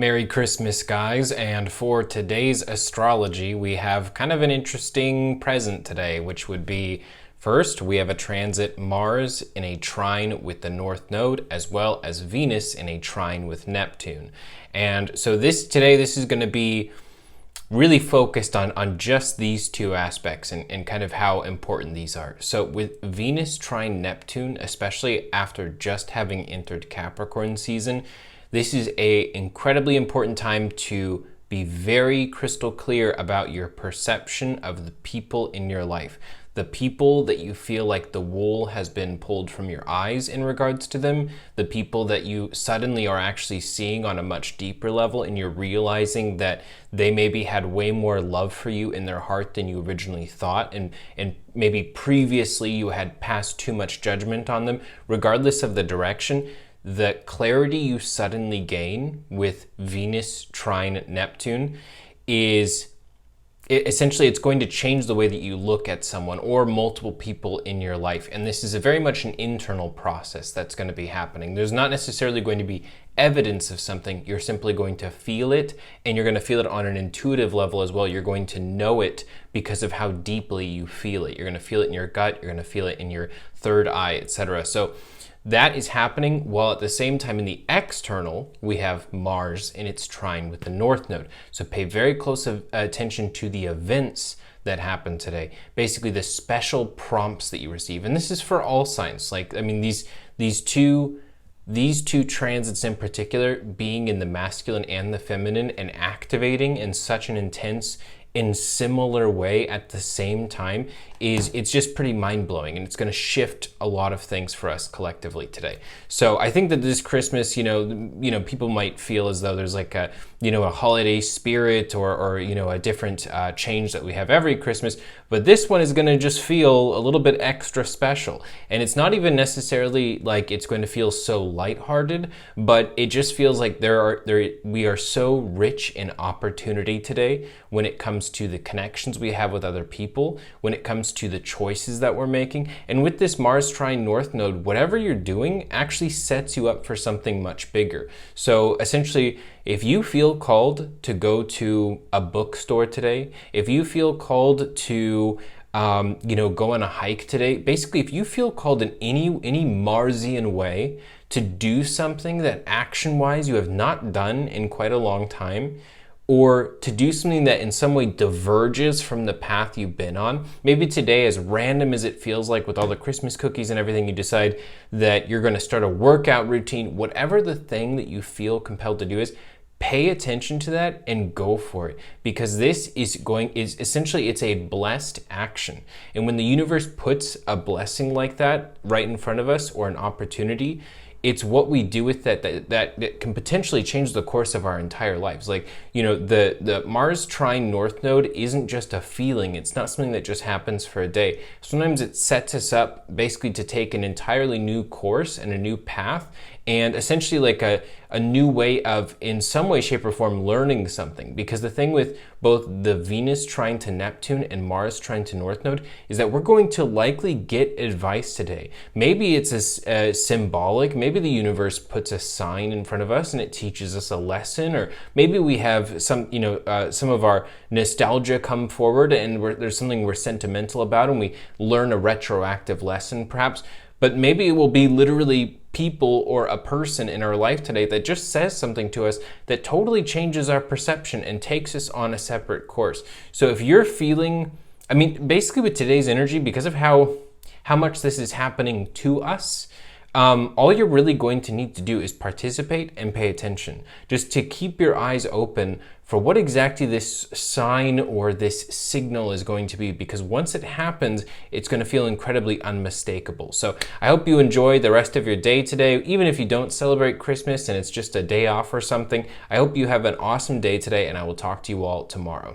Merry Christmas, guys, and for today's astrology, we have kind of an interesting present today, which would be first, we have a transit Mars in a trine with the North Node, as well as Venus in a trine with Neptune. And so this is going to be really focused on just these two aspects and kind of how important these are. So with Venus trine Neptune, especially after just having entered Capricorn season, this is a incredibly important time to be very crystal clear about your perception of the people in your life. The people that you feel like the wool has been pulled from your eyes in regards to them, the people that you suddenly are actually seeing on a much deeper level, and you're realizing that they maybe had way more love for you in their heart than you originally thought, and maybe previously you had passed too much judgment on them. Regardless of the direction, the clarity you suddenly gain with Venus trine Neptune is essentially, it's going to change the way that you look at someone or multiple people in your life. And this is very much an internal process that's going to be happening. There's not necessarily going to be evidence of something. You're simply going to feel it, and you're going to feel it on an intuitive level as well. You're going to know it because of how deeply you feel it. You're going to feel it in your gut. You're going to feel it in your third eye, etc. So that is happening, while at the same time in the external, we have Mars in its trine with the North Node. So pay very close attention to the events that happen today. Basically, the special prompts that you receive. And this is for all signs. These two transits in particular, being in the masculine and the feminine and activating in such an intense in similar way at the same time, it's just pretty mind-blowing, and it's going to shift a lot of things for us collectively today. So I think that this Christmas, people might feel as though there's like a holiday spirit or a different change that we have every Christmas, but this one is going to just feel a little bit extra special. And it's not even necessarily like it's going to feel so lighthearted, but it just feels like we are so rich in opportunity today when it comes to the connections we have with other people, when it comes to the choices that we're making. And with this Mars trine North Node, whatever you're doing actually sets you up for something much bigger. So essentially, if you feel called to go to a bookstore today, if you feel called to go on a hike today, basically if you feel called in any Marsian way to do something that action-wise you have not done in quite a long time, or to do something that in some way diverges from the path you've been on. Maybe today, as random as it feels like with all the Christmas cookies and everything, you decide that you're going to start a workout routine. Whatever the thing that you feel compelled to do is, pay attention to that and go for it, because this is essentially, it's a blessed action. And when the universe puts a blessing like that right in front of us, or an opportunity, it's what we do with that can potentially change the course of our entire lives. The Mars trine North Node isn't just a feeling. It's not something that just happens for a day. Sometimes it sets us up basically to take an entirely new course and a new path, and essentially like a new way of, in some way, shape, or form, learning something. Because the thing with both the Venus trine to Neptune and Mars trine to North Node is that we're going to likely get advice today. Maybe it's symbolic. Maybe the universe puts a sign in front of us and it teaches us a lesson, or maybe we have some of our nostalgia come forward and there's something we're sentimental about and we learn a retroactive lesson perhaps. But maybe it will be literally people or a person in our life today that just says something to us that totally changes our perception and takes us on a separate course. So if you're feeling, basically with today's energy, because of how much this is happening to us, all you're really going to need to do is participate and pay attention, just to keep your eyes open for what exactly this sign or this signal is going to be, because once it happens, it's going to feel incredibly unmistakable. So I hope you enjoy the rest of your day today. Even if you don't celebrate Christmas and it's just a day off or something, I hope you have an awesome day today, and I will talk to you all tomorrow.